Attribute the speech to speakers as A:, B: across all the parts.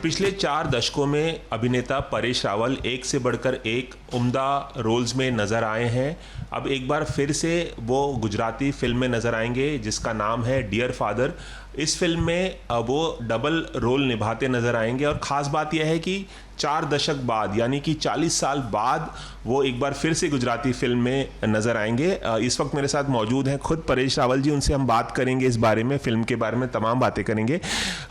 A: पिछले 4 दशकों में अभिनेता परेश रावल एक से बढ़कर एक उम्दा रोल्स में नज़र आए हैं। अब एक बार फिर से वो गुजराती फिल्म में नज़र आएंगे जिसका नाम है डियर फादर। इस फिल्म में वो डबल रोल निभाते नज़र आएंगे और ख़ास बात यह है कि 4 दशक बाद यानी कि 40 साल बाद वो एक बार फिर से गुजराती फिल्म में नज़र आएंगे। इस वक्त मेरे साथ मौजूद हैं खुद परेश रावल जी। उनसे हम बात करेंगे इस बारे में, फिल्म के बारे में तमाम बातें करेंगे।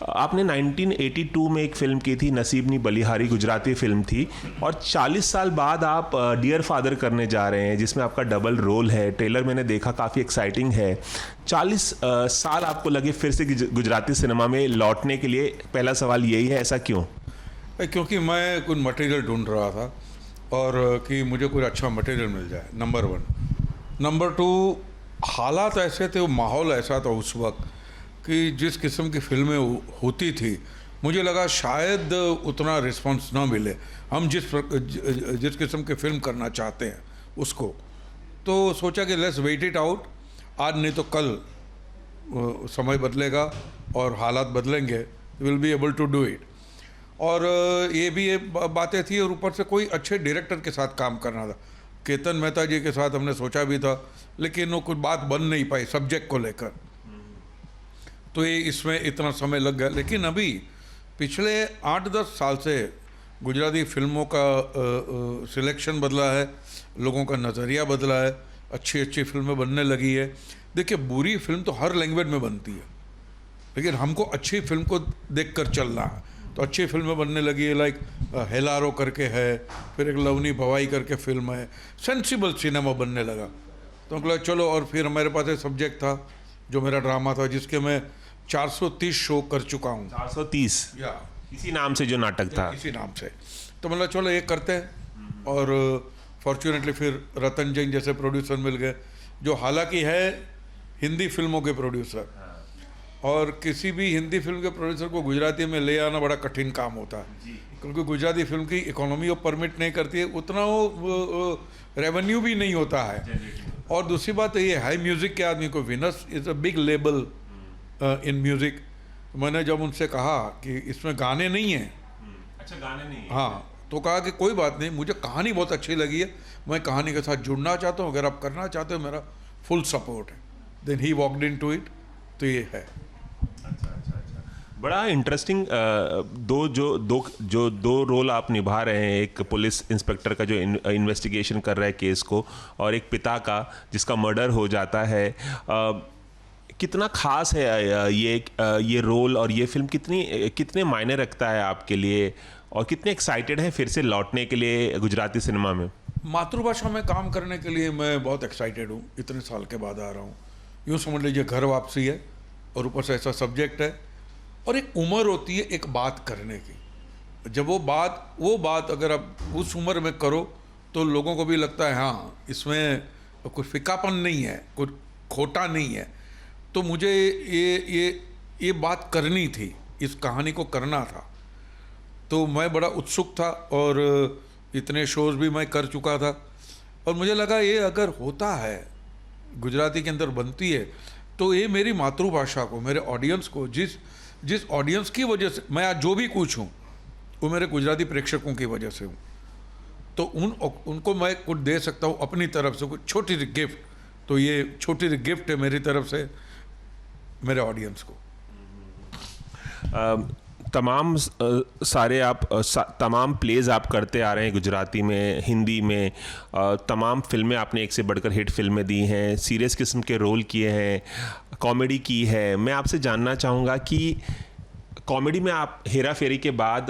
A: आपने 1982 में एक फ़िल्म की थी, नसीबनी बलिहारी, गुजराती फिल्म थी, और 40 साल बाद आप डियर फादर करने जा रहे हैं जिसमें आपका डबल रोल है। ट्रेलर मैंने देखा, काफ़ी एक्साइटिंग है। 40 साल आपको लगे फिर से गुजराती सिनेमा में लौटने के लिए। पहला सवाल यही है, ऐसा क्यों?
B: क्योंकि मैं कुछ मटेरियल ढूंढ रहा था और कि मुझे कुछ अच्छा मटेरियल मिल जाए, नंबर 1। नंबर 2, हालात ऐसे थे, वो माहौल ऐसा था उस वक्त कि जिस किस्म की फिल्में होती थी मुझे लगा शायद उतना रिस्पांस ना मिले हम जिस किस्म की फिल्म करना चाहते हैं उसको। तो सोचा कि लेट्स वेट इट आउट, आज नहीं तो कल समय बदलेगा और हालात बदलेंगे, will be able to do it. और ये भी ये बातें थी, और ऊपर से कोई अच्छे डायरेक्टर के साथ काम करना था। केतन मेहता जी के साथ हमने सोचा भी था, लेकिन वो कुछ बात बन नहीं पाई सब्जेक्ट को लेकर, तो ये इसमें इतना समय लग गया। लेकिन अभी पिछले 8-10 साल से गुजराती फिल्मों का सिलेक्शन बदला है, लोगों का नज़रिया बदला है, अच्छी अच्छी फिल्में बनने लगी है। देखिए, बुरी फिल्म तो हर लैंग्वेज में बनती है, लेकिन हमको अच्छी फिल्म को देखकर चलना है। तो अच्छी फिल्में बनने लगी है, लाइक हेलारो करके है, फिर एक लवनी भवाई करके फिल्म है, सेंसिबल सिनेमा बनने लगा। तो मतलब चलो, और फिर हमारे पास एक सब्जेक्ट था जो मेरा ड्रामा था, जिसके मैं 430 शो कर चुका हूँ।
A: 430
B: या
A: इसी नाम से जो नाटक था,
B: इसी नाम से। तो मतलब चलो ये करते हैं, और फॉर्चुनेटली फिर रतन जैन जैसे प्रोड्यूसर मिल गए, जो हालांकि है हिंदी फिल्मों के प्रोड्यूसर, और किसी भी हिंदी फिल्म के प्रोड्यूसर को गुजराती में ले आना बड़ा कठिन काम होता है, क्योंकि गुजराती फिल्म की इकोनॉमी वो परमिट नहीं करती है, उतना वो रेवेन्यू भी नहीं होता है। और दूसरी बात ये हाई म्यूज़िक के आदमी को, Venus is a big label in music. मैंने जब उनसे कहा कि इसमें गाने नहीं हैं,
A: अच्छा गाने नहीं,
B: हाँ, तो कहा कि कोई बात नहीं, मुझे कहानी बहुत अच्छी लगी है, मैं कहानी के साथ जुड़ना चाहता हूँ, अगर आप करना चाहते हो मेरा फुल सपोर्ट है। Then he walked into it. तो ये है।
A: बड़ा इंटरेस्टिंग दो रोल आप निभा रहे हैं। एक पुलिस इंस्पेक्टर का जो इन्वेस्टिगेशन कर रहा है केस को, और एक पिता का जिसका मर्डर हो जाता है। कितना खास है ये रोल, और ये फिल्म कितने मायने रखता है आपके लिए, और कितने एक्साइटेड हैं फिर से लौटने के लिए गुजराती सिनेमा में?
B: मातृभाषा में काम करने के लिए मैं बहुत एक्साइटेड हूँ। इतने साल के बाद आ रहा हूँ, यूँ समझ लीजिए घर वापसी है, और ऊपर से ऐसा सब्जेक्ट है, और एक उम्र होती है एक बात करने की। जब वो बात अगर आप उस उम्र में करो तो लोगों को भी लगता है हाँ, इसमें कुछ फिकापन नहीं है, कुछ खोटा नहीं है। तो मुझे ये बात करनी थी, इस कहानी को करना था, तो मैं बड़ा उत्सुक था, और इतने शोज़ भी मैं कर चुका था, और मुझे लगा ये अगर होता है, गुजराती के अंदर बनती है, तो ये मेरी मातृभाषा को, मेरे ऑडियंस को, जिस ऑडियंस की वजह से मैं आज जो भी कुछ हूँ, वो मेरे गुजराती प्रेक्षकों की वजह से हूँ। तो उनको मैं कुछ दे सकता हूँ अपनी तरफ से, कुछ छोटी सी गिफ्ट। तो ये छोटी सी गिफ्ट है मेरी तरफ से मेरे ऑडियंस को।
A: तमाम प्लेज आप करते आ रहे हैं गुजराती में, हिंदी में। तमाम फिल्में आपने एक से बढ़कर हिट फिल्में दी हैं, सीरियस किस्म के रोल किए हैं, कॉमेडी की है। मैं आपसे जानना चाहूँगा कि कॉमेडी में आप, हेरा फेरी के बाद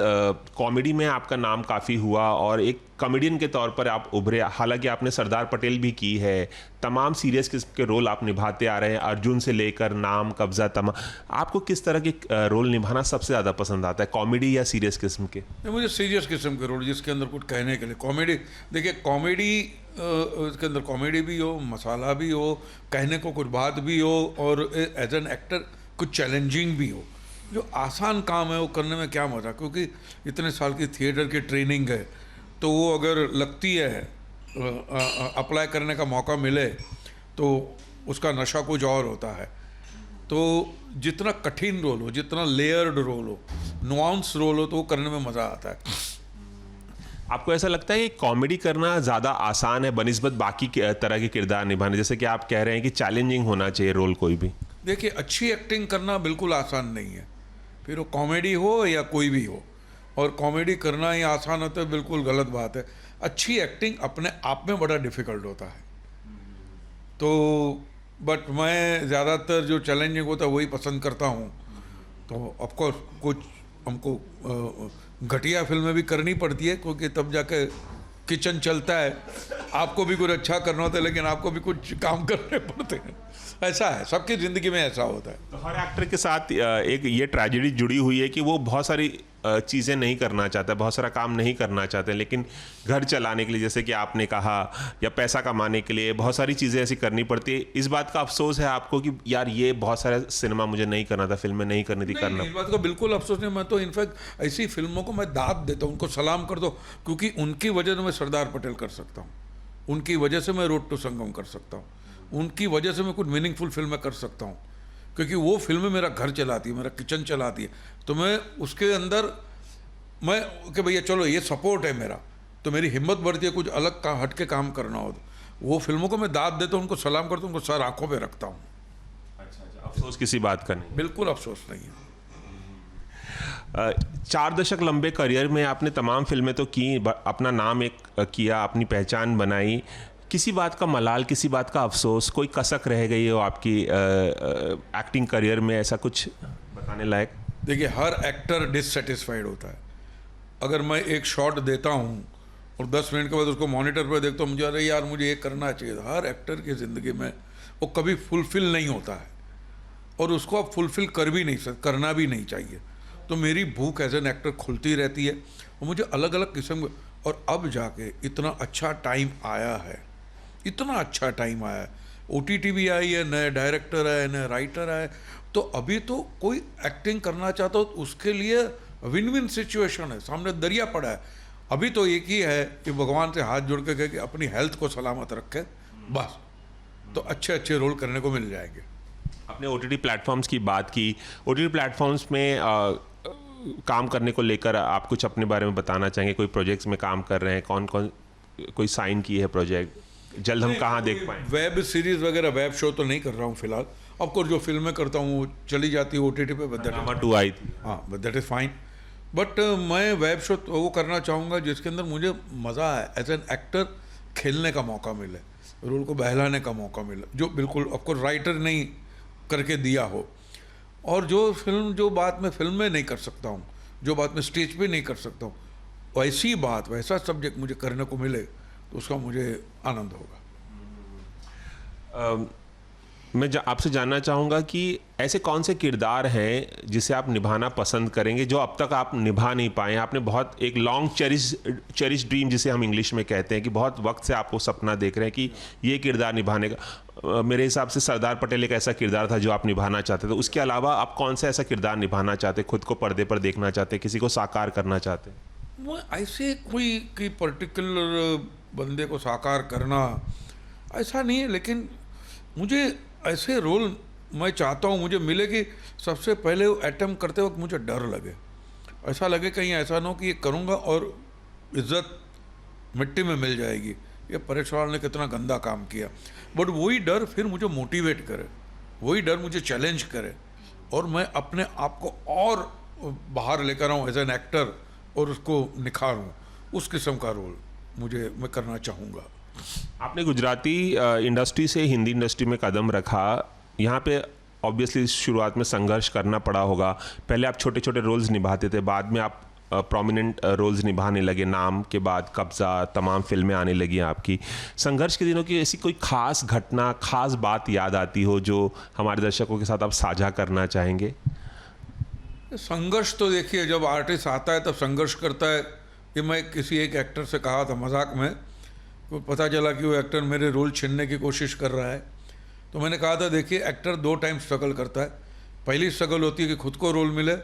A: कॉमेडी में आपका नाम काफ़ी हुआ और एक कॉमेडियन के तौर पर आप उभरे। हालांकि आपने सरदार पटेल भी की है, तमाम सीरियस किस्म के रोल आप निभाते आ रहे हैं, अर्जुन से लेकर नाम, कब्जा, तमाम। आपको किस तरह के रोल निभाना सबसे ज़्यादा पसंद आता है, कॉमेडी या सीरियस किस्म के?
B: मुझे सीरियस किस्म के रोल जिसके अंदर कुछ कहने के लिए। कॉमेडी, देखिए कॉमेडी, इसके अंदर कॉमेडी भी हो, मसाला भी हो, कहने को कुछ बात भी हो, और एज एन एक्टर कुछ चैलेंजिंग भी हो। जो आसान काम है वो करने में क्या मज़ा, क्योंकि इतने साल की थिएटर की ट्रेनिंग है, तो वो अगर लगती है, अप्लाई करने का मौका मिले तो उसका नशा कुछ और होता है। तो जितना कठिन रोल हो, जितना लेयर्ड रोल हो, नुआंस रोल हो तो वो करने में मज़ा आता है।
A: आपको ऐसा लगता है कि कॉमेडी करना ज़्यादा आसान है बनिस्बत बाकी तरह के किरदार निभाने, जैसे कि आप कह रहे हैं कि चैलेंजिंग होना चाहिए रोल कोई भी?
B: देखिए, अच्छी एक्टिंग करना बिल्कुल आसान नहीं है, फिर वो कॉमेडी हो या कोई भी हो। और कॉमेडी करना ही आसान होता है, बिल्कुल गलत बात है। अच्छी एक्टिंग अपने आप में बड़ा डिफ़िकल्ट होता है। तो बट मैं ज़्यादातर जो चैलेंजिंग होता है वही पसंद करता हूँ। तो ऑफकोर्स कुछ हमको घटिया फिल्में भी करनी पड़ती है, क्योंकि तब जाके किचन चलता है। आपको भी कुछ अच्छा करना होता है, लेकिन आपको भी कुछ काम करने पड़ते हैं। ऐसा है, सबकी ज़िंदगी में ऐसा होता है।
A: तो हर एक्टर के साथ एक ये ट्रेजेडी जुड़ी हुई है कि वो बहुत सारी चीज़ें नहीं करना चाहता, बहुत सारा काम नहीं करना चाहते, लेकिन घर चलाने के लिए, जैसे कि आपने कहा, या पैसा कमाने के लिए बहुत सारी चीज़ें ऐसी करनी पड़ती है। इस बात का अफसोस है आपको कि यार ये बहुत सारा सिनेमा मुझे नहीं करना था, फिल्में नहीं करनी थी? करना
B: इस बात का बिल्कुल अफसोस नहीं। मैं तो इनफैक्ट ऐसी फिल्मों को मैं दाद देता हूँ, उनको सलाम कर दो, क्योंकि उनकी वजह से मैं सरदार पटेल कर सकता हूँ, उनकी वजह से मैं रोड टू संगम कर सकता हूँ, उनकी वजह से मैं कुछ मीनिंगफुल फिल्में कर सकता हूँ, क्योंकि वो फिल्में मेरा घर चलाती है, मेरा किचन चलाती है। तो मैं उसके अंदर मैं कि भैया चलो ये सपोर्ट है मेरा, तो मेरी हिम्मत बढ़ती है कुछ अलग का हट के काम करना हो तो वो फिल्मों को मैं दाद देता हूँ, उनको सलाम करता हूँ, उनको सर आंखों पे रखता हूँ।
A: अच्छा, अफसोस किसी बात का नहीं?
B: बिल्कुल अफसोस नहीं है।
A: 4 दशक लंबे करियर में आपने तमाम फिल्में तो की, अपना नाम एक किया, अपनी पहचान बनाई। किसी बात का मलाल, किसी बात का अफसोस, कोई कसक रह गई हो आपकी एक्टिंग करियर में, ऐसा कुछ बताने लायक?
B: देखिए, हर एक्टर डिससेटिस्फाइड होता है। अगर मैं एक शॉट देता हूँ और 10 मिनट के बाद उसको मॉनिटर पर देखता हूँ, मुझे अरे यार मुझे ये करना चाहिए। हर एक्टर की ज़िंदगी में वो कभी फुलफ़िल नहीं होता है, और उसको आप फुलफ़िल कर भी नहीं सकते, करना भी नहीं चाहिए। तो मेरी भूख एज एन एक्टर खुलती रहती है, और मुझे अलग अलग किस्म के, और अब जाके इतना अच्छा टाइम आया है, इतना अच्छा टाइम आया है, OTT भी आई है, नए डायरेक्टर आए, नए राइटर आए, तो अभी तो कोई एक्टिंग करना चाहता हो तो उसके लिए विन विन सिचुएशन है, सामने दरिया पड़ा है। अभी तो एक ही है कि भगवान से हाथ जोड़ के कहे कि अपनी हेल्थ को सलामत रखे, बस, तो अच्छे अच्छे रोल करने को मिल जाएंगे।
A: आपने OTT प्लेटफॉर्म्स की बात की। OTT प्लेटफॉर्म्स में काम करने को लेकर आप कुछ अपने बारे में बताना चाहेंगे? कोई प्रोजेक्ट्स में काम कर रहे हैं? कौन कौन कोई साइन की है प्रोजेक्ट? जल्द हम कहाँ देख पाएँ?
B: वेब सीरीज़ वगैरह, वेब शो तो नहीं कर रहा हूँ फिलहाल। ऑफकोर्स जो फिल्में करता हूँ वो चली जाती है OTT पे,
A: नंबर 2 आई थी।
B: हाँ, but that is fine. But मैं वेब शो तो वो करना चाहूँगा जिसके अंदर मुझे मज़ा आए, एज एन एक्टर खेलने का मौका मिले, रोल को बहलाने का मौका मिले, जो बिल्कुल ऑफकोर्स राइटर नहीं करके दिया हो, और जो बात मैं फिल्म में नहीं कर सकता हूँ, जो बात मैं स्टेज पे नहीं कर सकता हूँ, वैसी बात, वैसा सब्जेक्ट मुझे करने को मिले तो उसका मुझे आनंद होगा।
A: मैं आपसे जानना चाहूँगा कि ऐसे कौन से किरदार हैं जिसे आप निभाना पसंद करेंगे, जो अब तक आप निभा नहीं पाए? आपने बहुत एक लॉन्ग चेरिश ड्रीम जिसे हम इंग्लिश में कहते हैं, कि बहुत वक्त से आप वो सपना देख रहे हैं कि ये किरदार निभाने का। मेरे हिसाब से सरदार पटेल एक ऐसा किरदार था जो आप निभाना चाहते थे। उसके अलावा आप कौन सा ऐसा किरदार निभाना चाहते, खुद को पर्दे पर देखना चाहते, किसी को साकार करना चाहते?
B: वो ऐसे कोई पर्टिकुलर बंदे को साकार करना ऐसा नहीं है, लेकिन मुझे ऐसे रोल मैं चाहता हूँ मुझे मिले कि सबसे पहले वो अटेम्प्ट करते वक्त मुझे डर लगे, ऐसा लगे कहीं ऐसा ना हो कि ये करूँगा और इज्जत मिट्टी में मिल जाएगी, ये परेश रावल ने कितना गंदा काम किया। बट वही डर फिर मुझे मोटिवेट करे, वही डर मुझे चैलेंज करे, और मैं अपने आप को और बाहर लेकर आऊँ एज एन एक्टर, और उसको निखारूँ। उस किस्म का रोल मैं करना चाहूँगा।
A: आपने गुजराती इंडस्ट्री से हिंदी इंडस्ट्री में कदम रखा। यहाँ पे ऑब्वियसली शुरुआत में संघर्ष करना पड़ा होगा। पहले आप छोटे छोटे रोल्स निभाते थे, बाद में आप प्रोमिनेंट रोल्स निभाने लगे। नाम के बाद कब्जा, तमाम फिल्में आने लगी आपकी। संघर्ष के दिनों की ऐसी कोई खास घटना, खास बात याद आती हो जो हमारे दर्शकों के साथ आप साझा करना चाहेंगे?
B: संघर्ष तो देखिए, जब आर्टिस्ट आता है तब संघर्ष करता है। कि मैं किसी एक एक्टर से कहा था मजाक में, तो पता चला कि वो एक्टर मेरे रोल छीनने की कोशिश कर रहा है। तो मैंने कहा था देखिए, एक्टर 2 टाइम स्ट्रगल करता है। पहली स्ट्रगल होती है कि खुद को रोल मिले,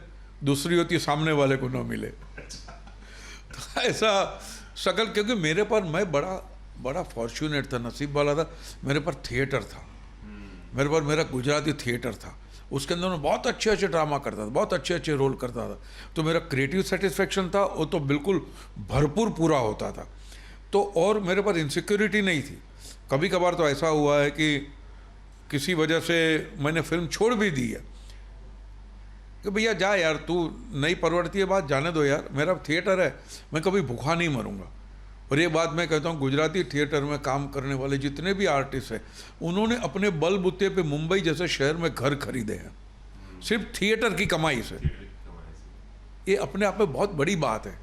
B: दूसरी होती है सामने वाले को ना मिले। तो ऐसा स्ट्रगल, क्योंकि मेरे पर मैं बड़ा फॉर्चुनेट था, नसीब वाला था। मेरे पर थिएटर था, मेरे पर मेरा गुजराती थिएटर था, उसके अंदर मैं बहुत अच्छे अच्छे ड्रामा करता था, बहुत अच्छे अच्छे रोल करता था, तो मेरा क्रिएटिव सेटिस्फेक्शन था वो तो बिल्कुल भरपूर पूरा होता था। तो और मेरे पास इनसिक्योरिटी नहीं थी। कभी कभार तो ऐसा हुआ है कि किसी वजह से मैंने फिल्म छोड़ भी दी है कि भैया जा यार, तू नहीं परवड़ती है बात, जाने दो यार, मेरा थिएटर है, मैं कभी भूखा नहीं मरूंगा। और ये बात मैं कहता हूँ, गुजराती थिएटर में काम करने वाले जितने भी आर्टिस्ट हैं, उन्होंने अपने बलबूते पे मुंबई जैसे शहर में घर खरीदे हैं सिर्फ थिएटर की कमाई से। ये अपने आप में बहुत बड़ी बात है।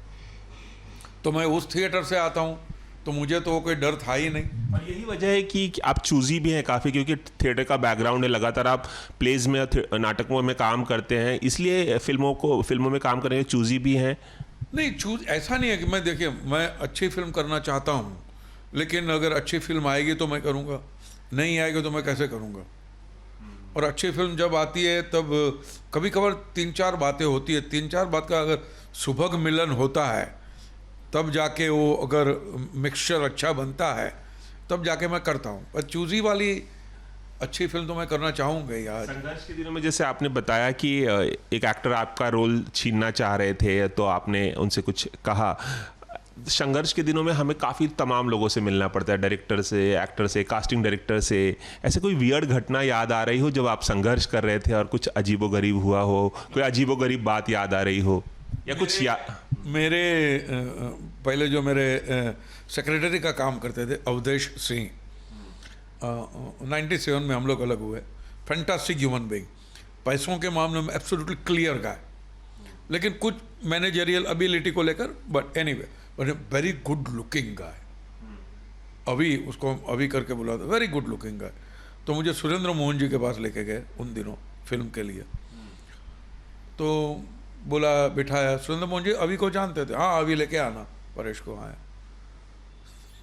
B: तो मैं उस थिएटर से आता हूँ, तो मुझे तो कोई डर था ही नहीं।
A: और यही वजह है कि आप चूजी भी हैं काफ़ी, क्योंकि थिएटर का बैकग्राउंड है, लगातार आप प्लेज में नाटकों में काम करते हैं, इसलिए फिल्मों में काम करने के चूजी भी हैं।
B: नहीं, चूज ऐसा नहीं है कि मैं, देखिए, मैं अच्छी फिल्म करना चाहता हूँ, लेकिन अगर अच्छी फिल्म आएगी तो मैं करूँगा, नहीं आएगी तो मैं कैसे करूँगा। और अच्छी फिल्म जब आती है तब कभी कभार 3-4 बातें होती है, 3-4 बात का अगर सुभग मिलन होता है तब जाके वो, अगर मिक्सचर अच्छा बनता है तब जाके मैं करता हूँ। पर चूजी वाली अच्छी फिल्म तो मैं करना चाहूँगा यार।
A: संघर्ष के दिनों में जैसे आपने बताया कि एक एक्टर आपका रोल छीनना चाह रहे थे, तो आपने उनसे कुछ कहा। संघर्ष के दिनों में हमें काफ़ी तमाम लोगों से मिलना पड़ता है, डायरेक्टर से, एक्टर से, कास्टिंग डायरेक्टर से। ऐसे कोई वियर्ड घटना याद आ रही हो जब आप संघर्ष कर रहे थे और कुछ अजीबोगरीब हुआ हो, कोई अजीबोगरीब बात याद आ रही हो, या कुछ
B: मेरे पहले जो मेरे सेक्रेटरी का काम करते थे अवधेश सिंह, 97 में हम लोग अलग हुए। फैंटास्टिक ह्यूमन बीइंग, पैसों के मामले में एब्सोल्युटली क्लियर गाय, लेकिन कुछ मैनेजरियल एबिलिटी को लेकर, but anyway, but very good looking guy. अभी उसको अभी करके बुला था, वेरी गुड लुकिंग गाय। तो मुझे सुरेंद्र मोहन जी के पास लेके गए उन दिनों फिल्म के लिए। तो बोला, बिठाया, सुरेंद्र मोहन जी अभी को जानते थे, हाँ अभी लेके आना परेश को। आया,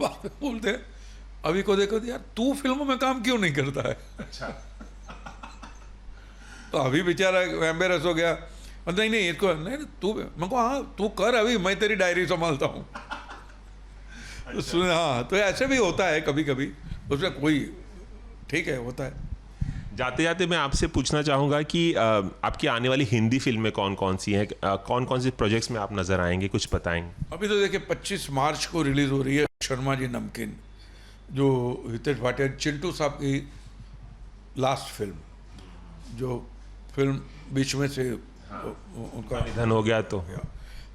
B: बोलते अभी को देखो यार, तू फिल्मों में काम क्यों नहीं करता है?
A: अच्छा।
B: तो अभी बेचारा एम्बेरस हो गया, नहीं नहीं इसको नहीं, तू, मैं को हाँ तू कर, अभी मैं तेरी डायरी संभालता हूँ। तो सुन, हाँ, तो ऐसे भी होता है कभी कभी, उसमें कोई, ठीक है, होता है।
A: जाते जाते मैं आपसे पूछना चाहूँगा कि आपकी आने वाली हिंदी फिल्में कौन कौन सी हैं, कौन कौन से प्रोजेक्ट्स में आप नज़र आएंगे, कुछ बताएंगे?
B: अभी तो देखिए 25 मार्च को रिलीज़ हो रही है शर्मा जी नमकीन, जो हितेश भाटिया, चिंटू साहब की लास्ट फिल्म, जो फिल्म बीच में से उनका
A: निधन हो गया। तो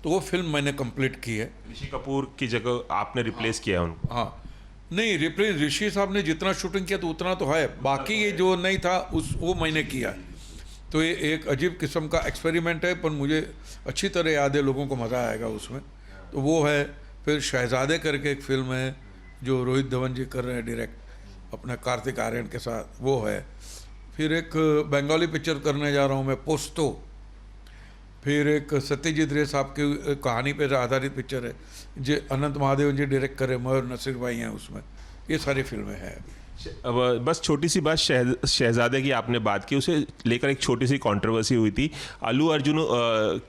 B: वो फिल्म मैंने कंप्लीट की है।
A: ऋषि कपूर की जगह आपने रिप्लेस किया उनको?
B: हाँ, नहीं रिप्लेस, ऋषि साहब ने जितना शूटिंग किया तो उतना तो है, बाकी ये जो नहीं था वो मैंने किया। तो ये एक अजीब किस्म का एक्सपेरिमेंट है, पर मुझे अच्छी तरह याद है, लोगों को मज़ा आएगा उसमें। तो वो है। फिर शहजादे करके एक फिल्म है जो रोहित धवन जी कर रहे हैं डायरेक्ट अपने कार्तिक आर्यन के साथ, वो है। फिर एक बंगाली पिक्चर करने जा रहा हूँ मैं, पोस्तो। फिर एक सत्यजीत रे साहब की कहानी पर आधारित पिक्चर है जो अनंत महादेव जी डायरेक्ट करे, मयूर नसीर भाई हैं उसमें। ये सारी फिल्में हैं।
A: अब बस छोटी सी बात, शहजादे की आपने बात की, उसे लेकर एक छोटी सी कंट्रोवर्सी हुई थी। अल्लू अर्जुन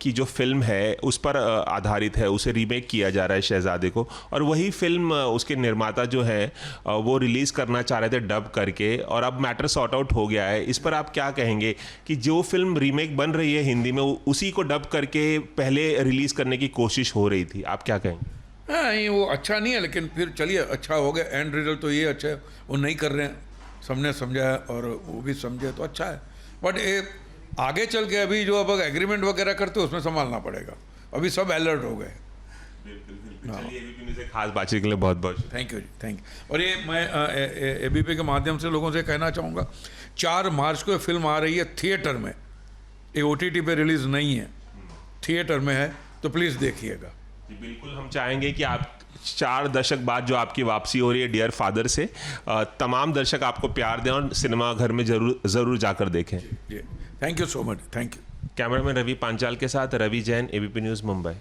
A: की जो फिल्म है उस पर आधारित है, उसे रीमेक किया जा रहा है शहजादे को, और वही फिल्म उसके निर्माता जो है वो रिलीज़ करना चाह रहे थे डब करके, और अब मैटर सॉर्ट आउट हो गया है। इस पर आप क्या कहेंगे कि जो फिल्म रीमेक बन रही है हिंदी में, उसी को डब करके पहले रिलीज़ करने की कोशिश हो रही थी, आप क्या कहेंगे?
B: हाँ, ये वो अच्छा नहीं है, लेकिन फिर चलिए अच्छा हो गया, एंड रिजल्ट तो ये अच्छा है। वो नहीं कर रहे हैं, सबने समझा है और वो भी समझे तो अच्छा है। बट ये आगे चल के अभी जो अब एग्रीमेंट वगैरह करते हैं उसमें संभालना पड़ेगा। अभी सब अलर्ट हो गए।
A: चलिए, एबीपी न्यूज़ से खास बातचीत के लिए बहुत बहुत
B: thank you ji, thank you. और ये मैं एबीपी के माध्यम से लोगों से कहना चाहूँगा, 4 मार्च को फिल्म आ रही है थिएटर में, ये OTT पे रिलीज़ नहीं है, थिएटर में है, तो प्लीज़ देखिएगा।
A: बिल्कुल, हम चाहेंगे कि आप 4 दशक बाद जो आपकी वापसी हो रही है डियर फादर से, तमाम दर्शक आपको प्यार दें और सिनेमा घर में जरूर जाकर देखें।
B: जी, thank you so much, thank you.
A: Cameraman Ravi Panchal के साथ रवि जैन, एबीपी न्यूज़ मुंबई।